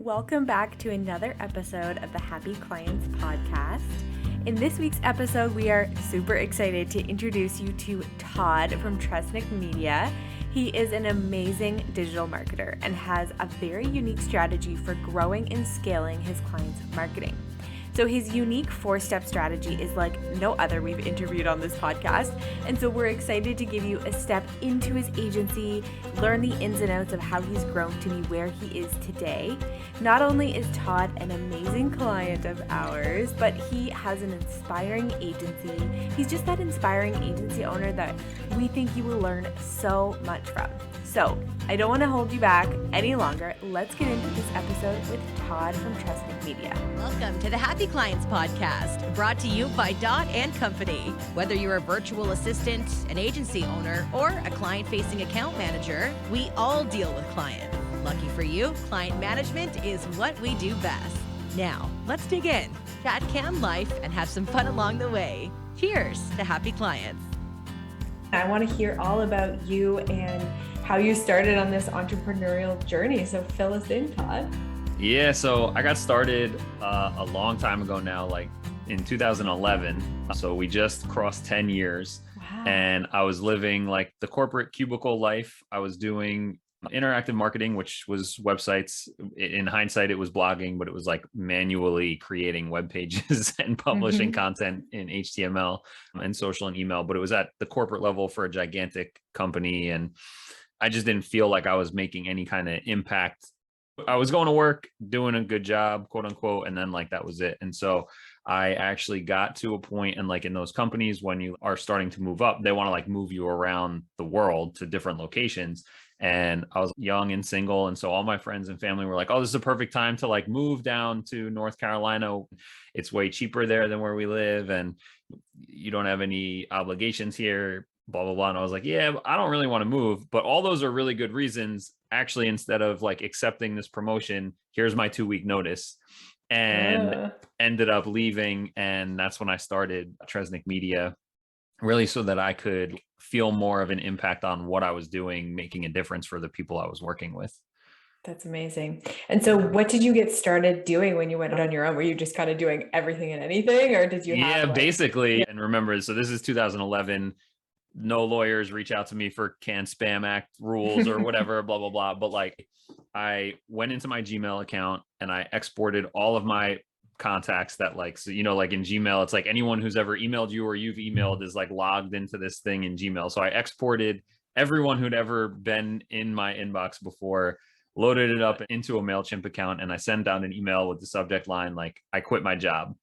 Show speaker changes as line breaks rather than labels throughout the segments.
Welcome back to another episode of the Happy Clients Podcast. In this week's episode, we are super excited to introduce you to Todd from Tresnic Media. He is an amazing digital marketer and has a very unique strategy for growing and scaling his clients' marketing. So his unique 4-step strategy is like no other we've interviewed on this podcast. And so we're excited to give you a step into his agency, learn the ins and outs of how he's grown to be where he is today. Not only is Todd an amazing client of ours, but he has an inspiring agency. He's just that inspiring agency owner that we think you will learn so much from. So I don't want to hold you back any longer. Let's get into this episode with Todd from Tresnic Media.
Welcome to the Happy Clients Podcast, brought to you by Dot & Company. Whether you're a virtual assistant, an agency owner, or a client-facing account manager, we all deal with clients. Lucky for you, client management is what we do best. Now, let's dig in, chat cam life, and have some fun along the way. Cheers to Happy Clients.
I want to hear all about you and how you started on this entrepreneurial journey. So fill us in, Todd.
Yeah, so I got started a long time ago now, like in 2011. So we just crossed 10 years.
Wow.
And I was living like the corporate cubicle life. I was doing interactive marketing, which was websites. In hindsight, it was blogging, but it was like manually creating web pages and publishing content in HTML and social and email. But it was at the corporate level for a gigantic company. And I just didn't feel like I was making any kind of impact. I was going to work, doing a good job, quote unquote, and then like that was it. And so I actually got to a point, and like in those companies, when you are starting to move up, they want to like move you around the world to different locations. And I was young and single. And so all my friends and family were like, oh, this is a perfect time to like move down to North Carolina. It's way cheaper there than where we live. And you don't have any obligations here, blah, blah, blah. And I was like, yeah, I don't really want to move, but all those are really good reasons. Actually, instead of like accepting this promotion, here's my 2-week notice, and ended up leaving. And that's when I started Tresnic Media, really so that I could feel more of an impact on what I was doing, making a difference for the people I was working with.
That's amazing. And so what did you get started doing when you went on your own? Were you just kind of doing everything and anything, or did you have like...
basically. And remember, so this is 2011. No lawyers reach out to me for Can Spam Act rules or whatever, blah, blah, blah. But like I went into my Gmail account and I exported all of my contacts that like, so, you know, like in Gmail, it's like anyone who's ever emailed you or you've emailed is like logged into this thing in Gmail. So I exported everyone who'd ever been in my inbox before, loaded it up into a MailChimp account, and I sent out an email with the subject line, like, I quit my job.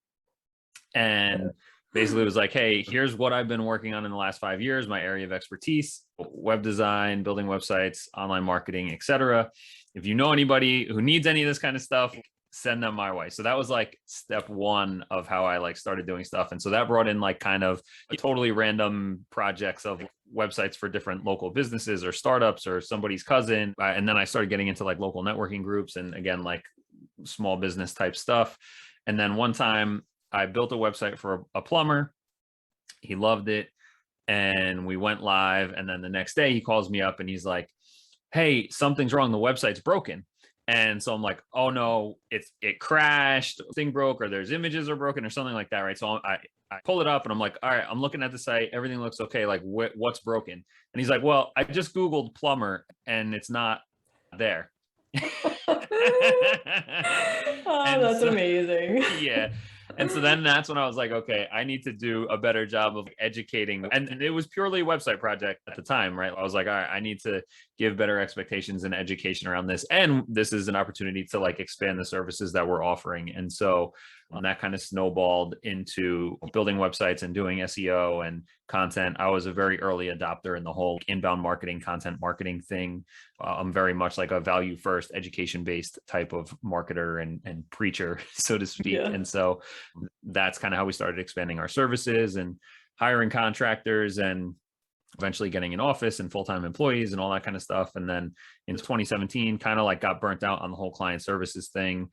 And basically it was like, hey, here's what I've been working on in the last 5 years, my area of expertise, web design, building websites, online marketing, etc. If you know anybody who needs any of this kind of stuff, send them my way. So that was like step one of how I like started doing stuff. And so that brought in like kind of totally random projects of websites for different local businesses or startups or somebody's cousin. And then I started getting into like local networking groups and again, like small business type stuff. And then one time I built a website for a plumber. He loved it. And we went live. And then the next day he calls me up and he's like, hey, something's wrong. The website's broken. And so I'm like, oh no, it crashed, thing broke, or there's images are broken or something like that. Right. So I pull it up and I'm like, all right, I'm looking at the site. Everything looks okay. Like what's broken? And he's like, well, I just Googled plumber and it's not there.
That's amazing.
Yeah. And so then that's when I was like, okay, I need to do a better job of educating. And it was purely a website project at the time, right? I was like, all right, I need to give better expectations and education around this. And this is an opportunity to like expand the services that we're offering. And so that kind of snowballed into building websites and doing SEO and content. I was a very early adopter in the whole inbound marketing, content marketing thing. I'm very much like a value first, education based type of marketer and preacher, so to speak. Yeah. And so that's kind of how we started expanding our services and hiring contractors and eventually getting an office and full-time employees and all that kind of stuff. And then in 2017, kind of like got burnt out on the whole client services thing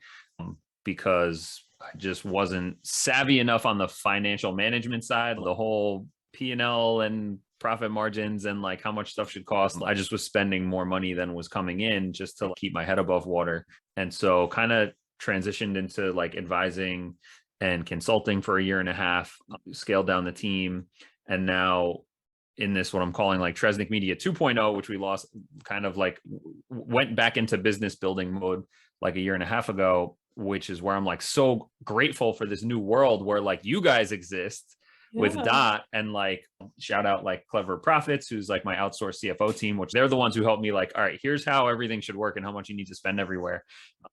because I just wasn't savvy enough on the financial management side, the whole P&L and profit margins and like how much stuff should cost. I just was spending more money than was coming in just to keep my head above water. And so kind of transitioned into like advising and consulting for a year and a half, scaled down the team. And now in this, what I'm calling like Tresnic Media 2.0, which we lost, kind of like went back into business building mode like a year and a half ago, which is where I'm like so grateful for this new world where like you guys exist with Dot, and like shout out like Clever Profits, who's like my outsourced CFO team, which they're the ones who helped me like, all right, here's how everything should work and how much you need to spend everywhere,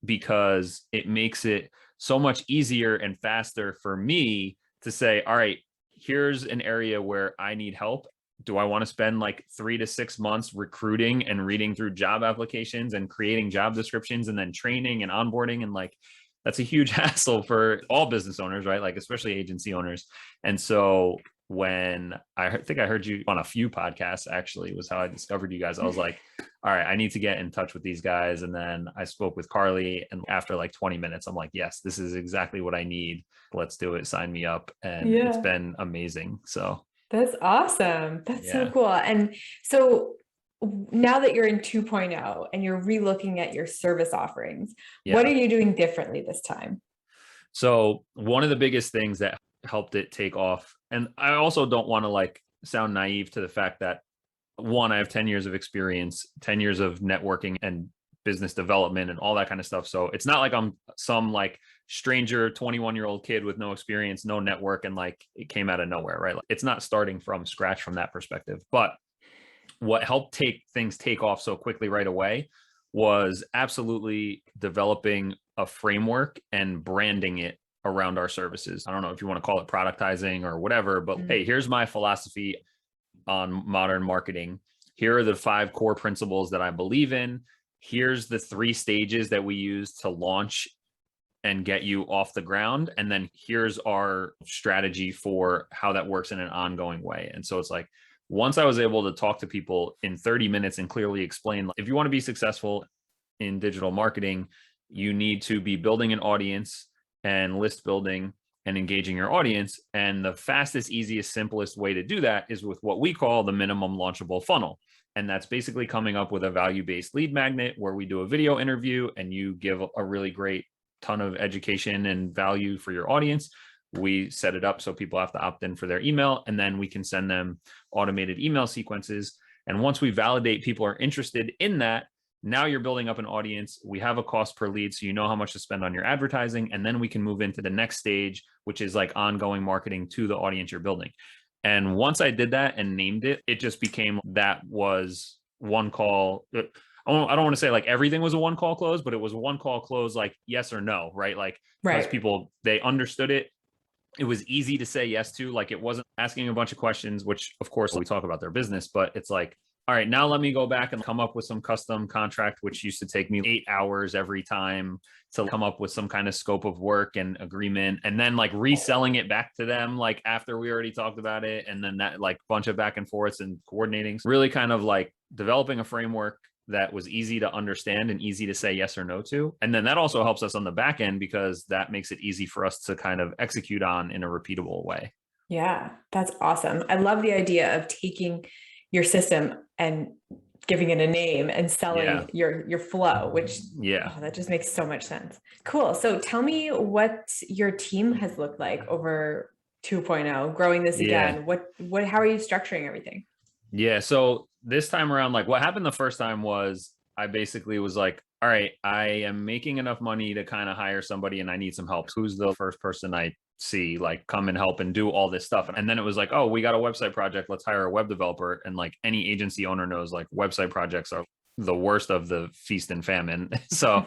because it makes it so much easier and faster for me to say, all right, here's an area where I need help. Do I want to spend like 3 to 6 months recruiting and reading through job applications and creating job descriptions and then training and onboarding? And like, that's a huge hassle for all business owners, right? Like, especially agency owners. And so when I think I heard you on a few podcasts, actually, was how I discovered you guys. I was like, all right, I need to get in touch with these guys. And then I spoke with Carly, and after like 20 minutes, I'm like, yes, this is exactly what I need. Let's do it. Sign me up. And it's been amazing. So
that's awesome. That's so cool. And so now that you're in 2.0 and you're relooking at your service offerings, what are you doing differently this time?
So one of the biggest things that helped it take off, and I also don't want to like sound naive to the fact that one, I have 10 years of experience, 10 years of networking and business development and all that kind of stuff. So it's not like I'm some like stranger 21-year-old kid with no experience, no network, and like it came out of nowhere, right? Like, it's not starting from scratch from that perspective. But what helped things take off so quickly right away was absolutely developing a framework and branding it around our services. I don't know if you want to call it productizing or whatever, but hey, here's my philosophy on modern marketing. Here are the 5 core principles that I believe in. Here's the 3 stages that we use to launch and get you off the ground. And then here's our strategy for how that works in an ongoing way. And so it's like, once I was able to talk to people in 30 minutes and clearly explain, if you want to be successful in digital marketing, you need to be building an audience and list building and engaging your audience. And the fastest, easiest, simplest way to do that is with what we call the minimum launchable funnel. And that's basically coming up with a value-based lead magnet where we do a video interview and you give a really great ton of education and value for your audience. We set it up so people have to opt in for their email, and then we can send them automated email sequences. And once we validate people are interested in that, now you're building up an audience. We have a cost per lead, so you know how much to spend on your advertising. And then we can move into the next stage, which is like ongoing marketing to the audience you're building. And once I did that and named it, it just became that was one call. I don't want to say like everything was a one call close, but it was a one call close, like yes or no, right? Like, because people, they understood it. It was easy to say yes to, like, it wasn't asking a bunch of questions, which of course we talk about their business, but it's like, all right, now let me go back and come up with some custom contract, which used to take me 8 hours every time to come up with some kind of scope of work and agreement, and then like reselling it back to them, like after we already talked about it. And then that like bunch of back and forths and coordinating, really kind of like developing a framework that was easy to understand and easy to say yes or no to. And then that also helps us on the back end because that makes it easy for us to kind of execute on in a repeatable way.
Yeah, that's awesome. I love the idea of taking your system and giving it a name and selling your flow, which that just makes so much sense. Cool. So tell me what your team has looked like over 2.0, growing this again. How are you structuring everything?
Yeah. So this time around, like what happened the first time was I basically was like, all right, I am making enough money to kind of hire somebody and I need some help. Who's the first person I see like come and help and do all this stuff? And then it was like, oh, we got a website project. Let's hire a web developer. And like any agency owner knows, like website projects are the worst of the feast and famine. So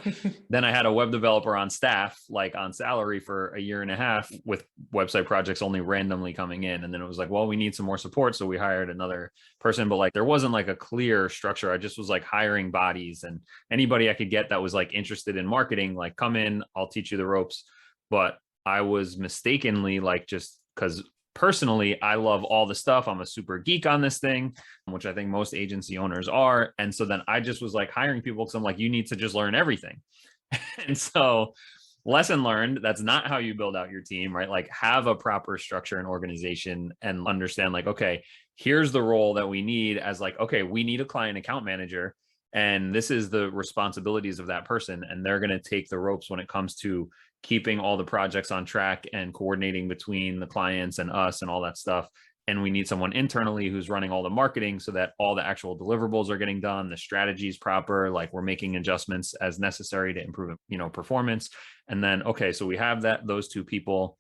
then I had a web developer on staff, like on salary for a year and a half, with website projects only randomly coming in. And then it was like, well, we need some more support. So we hired another person, but like there wasn't like a clear structure. I just was like hiring bodies, and anybody I could get that was like interested in marketing, like come in, I'll teach you the ropes. But I was mistakenly like, just because personally, I love all the stuff. I'm a super geek on this thing, which I think most agency owners are. And so then I just was like hiring people because I'm like, you need to just learn everything. And so lesson learned, that's not how you build out your team, right? Like have a proper structure and organization and understand like, okay, here's the role that we need as like, okay, we need a client account manager. And this is the responsibilities of that person. And they're going to take the ropes when it comes to keeping all the projects on track and coordinating between the clients and us and all that stuff. And we need someone internally who's running all the marketing so that all the actual deliverables are getting done, the strategy is proper, like we're making adjustments as necessary to improve, performance. And then, okay, so we have those two people.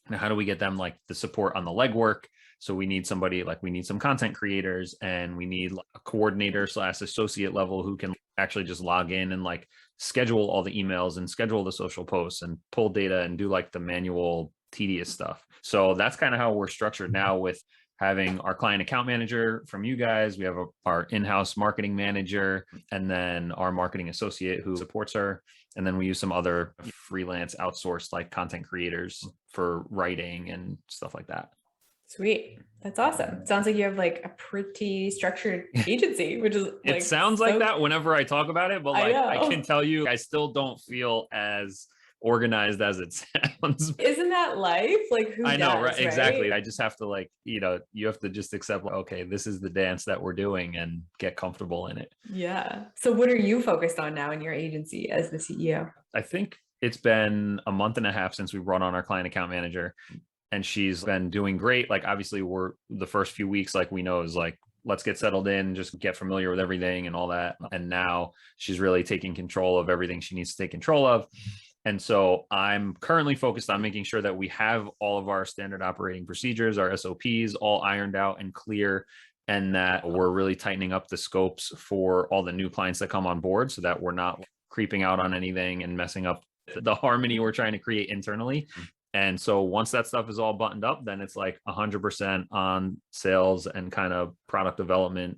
Now, how do we get them like the support on the legwork? So we need somebody like we need some content creators and we need a coordinator / associate level who can actually just log in and like schedule all the emails and schedule the social posts and pull data and do like the manual tedious stuff. So that's kind of how we're structured now with having our client account manager from you guys. We have our in-house marketing manager and then our marketing associate who supports her. And then we use some other freelance outsourced like content creators for writing and stuff like that.
Sweet. That's awesome. Sounds like you have like a pretty structured agency, which is like,
it sounds like that whenever I talk about it, but like I can tell you, I still don't feel as organized as it sounds.
Isn't that life? Like who
I know,
does,
right? Exactly. I just have to like, you have to just accept, like, okay, this is the dance that we're doing and get comfortable in it.
Yeah. So what are you focused on now in your agency as the CEO?
I think it's been a month and a half since we brought on our client account manager and she's been doing great. Like obviously we're the first few weeks, like we know is like, let's get settled in, just get familiar with everything and all that. And now she's really taking control of everything she needs to take control of. And so I'm currently focused on making sure that we have all of our standard operating procedures, our SOPs, all ironed out and clear, and that we're really tightening up the scopes for all the new clients that come on board so that we're not creeping out on anything and messing up the harmony we're trying to create internally. And so once that stuff is all buttoned up, then it's like 100% on sales and kind of product development.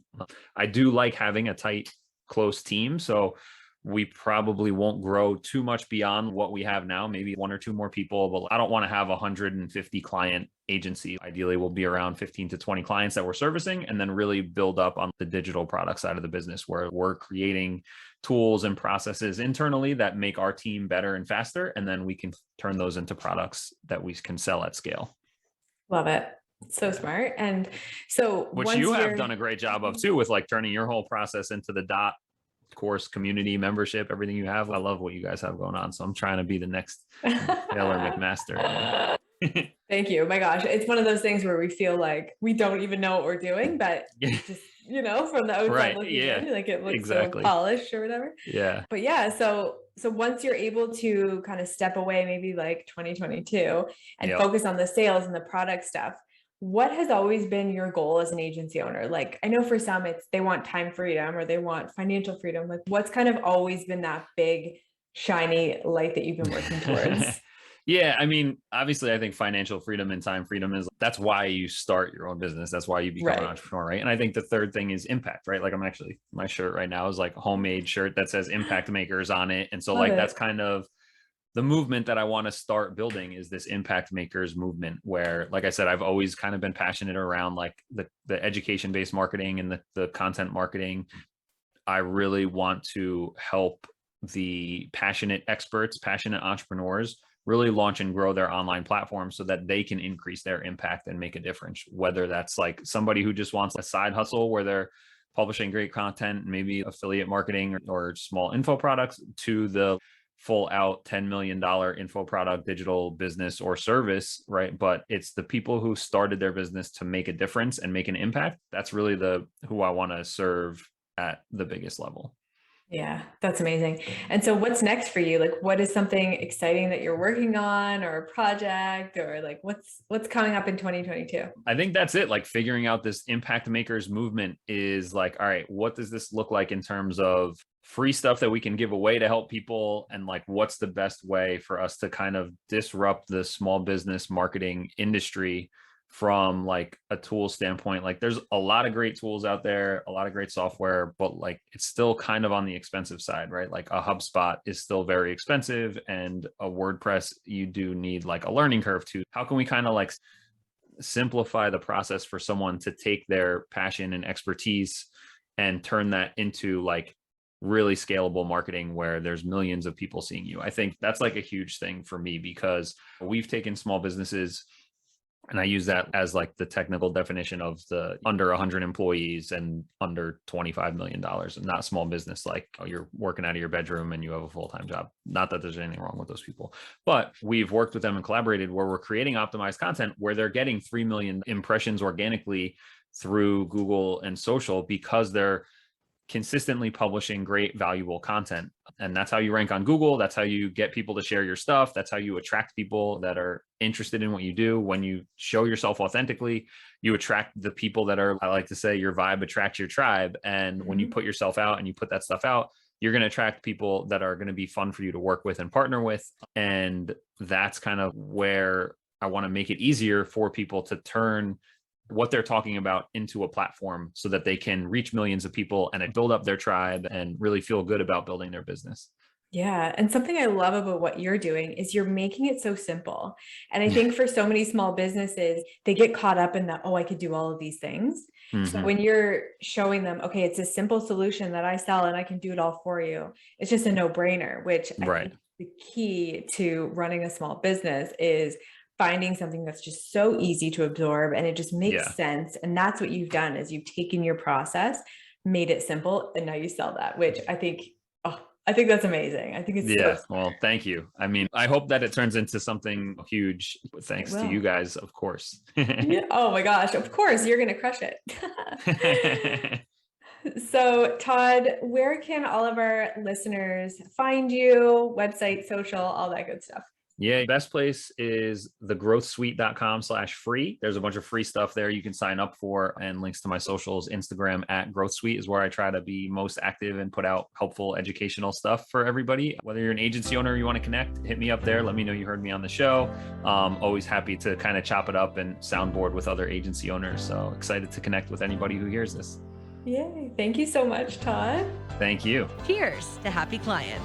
I do like having a tight, close team. So we probably won't grow too much beyond what we have now, maybe one or two more people, but I don't want to have 150 client agency. Ideally, we'll be around 15 to 20 clients that we're servicing and then really build up on the digital product side of the business where we're creating tools and processes internally that make our team better and faster. And then we can turn those into products that we can sell at scale.
Love it. So smart. And so
which you have done a great job of too, with like turning your whole process into the dot course community membership, everything you have. I love what you guys have going on. So I'm trying to be the next Taylor McMaster.
Thank you. My gosh. It's one of those things where we feel like we don't even know what we're doing, but just, from the outside
right.
looking
in,
like it looks so polished or whatever.
Yeah.
But yeah, so once you're able to kind of step away, maybe like 2022 and focus on the sales and the product stuff, what has always been your goal as an agency owner? Like, I know for some they want time freedom or they want financial freedom. Like what's kind of always been that big, shiny light that you've been working towards?
Yeah. I mean, obviously I think financial freedom and time freedom that's why you start your own business. That's why you become an entrepreneur. Right. And I think the third thing is impact, right? Like my shirt right now is like a homemade shirt that says impact makers on it. And so that's kind of the movement that I want to start building is this impact makers movement where, like I said, I've always kind of been passionate around like the education-based marketing and the content marketing. I really want to help the passionate experts, passionate entrepreneurs really launch and grow their online platform so that they can increase their impact and make a difference. Whether that's like somebody who just wants a side hustle where they're publishing great content, maybe affiliate marketing or small info products, to the full out $10 million info product, digital business or service, right? But it's the people who started their business to make a difference and make an impact. That's really who I want to serve at the biggest level.
Yeah, that's amazing. And so what's next for you? Like, what is something exciting that you're working on or a project or like what's coming up in 2022?
I think that's it. Like figuring out this impact makers movement is like, all right, what does this look like in terms of free stuff that we can give away to help people? And like, what's the best way for us to kind of disrupt the small business marketing industry from like a tool standpoint? Like there's a lot of great tools out there, a lot of great software, but like it's still kind of on the expensive side, right? Like a HubSpot is still very expensive and a WordPress, you do need like a learning curve to. How can we kind of like simplify the process for someone to take their passion and expertise and turn that into like really scalable marketing where there's millions of people seeing you. I think that's like a huge thing for me, because we've taken small businesses, and I use that as like the technical definition of the under 100 employees and under $25 million, and not small business like, oh, you're working out of your bedroom and you have a full-time job. Not that there's anything wrong with those people, but we've worked with them and collaborated where we're creating optimized content where they're getting 3 million impressions organically through Google and social, because they're consistently publishing great, valuable content. And that's how you rank on Google. That's how you get people to share your stuff. That's how you attract people that are interested in what you do. When you show yourself authentically, you attract the people that are, I like to say, your vibe attracts your tribe. And when you put yourself out and you put that stuff out, you're going to attract people that are going to be fun for you to work with and partner with. And that's kind of where I want to make it easier for people to turn what they're talking about into a platform so that they can reach millions of people and build up their tribe and really feel good about building their business.
Yeah. And something I love about what you're doing is you're making it so simple. And I think for so many small businesses, they get caught up in that, oh, I could do all of these things. So when you're showing them, okay, it's a simple solution that I sell and I can do it all for you, it's just a no-brainer, which I think the key to running a small business is finding something that's just so easy to absorb and it just makes sense. And that's what you've done, is you've taken your process, made it simple, and now you sell that, which I think, I think that's amazing. I think it's
well, thank you. I mean, I hope that it turns into something huge, thanks to you guys, of course.
Oh my gosh, of course, you're going to crush it. So Todd, where can all of our listeners find you? Website, social, all that good stuff.
Yeah, best place is thegrowthsuite.com/free. There's a bunch of free stuff there you can sign up for, and links to my socials. Instagram @growthsuite is where I try to be most active and put out helpful educational stuff for everybody. Whether you're an agency owner or you want to connect, hit me up there. Let me know you heard me on the show. Always happy to kind of chop it up and soundboard with other agency owners. So excited to connect with anybody who hears this.
Yay. Thank you so much, Todd.
Thank you.
Cheers to happy clients.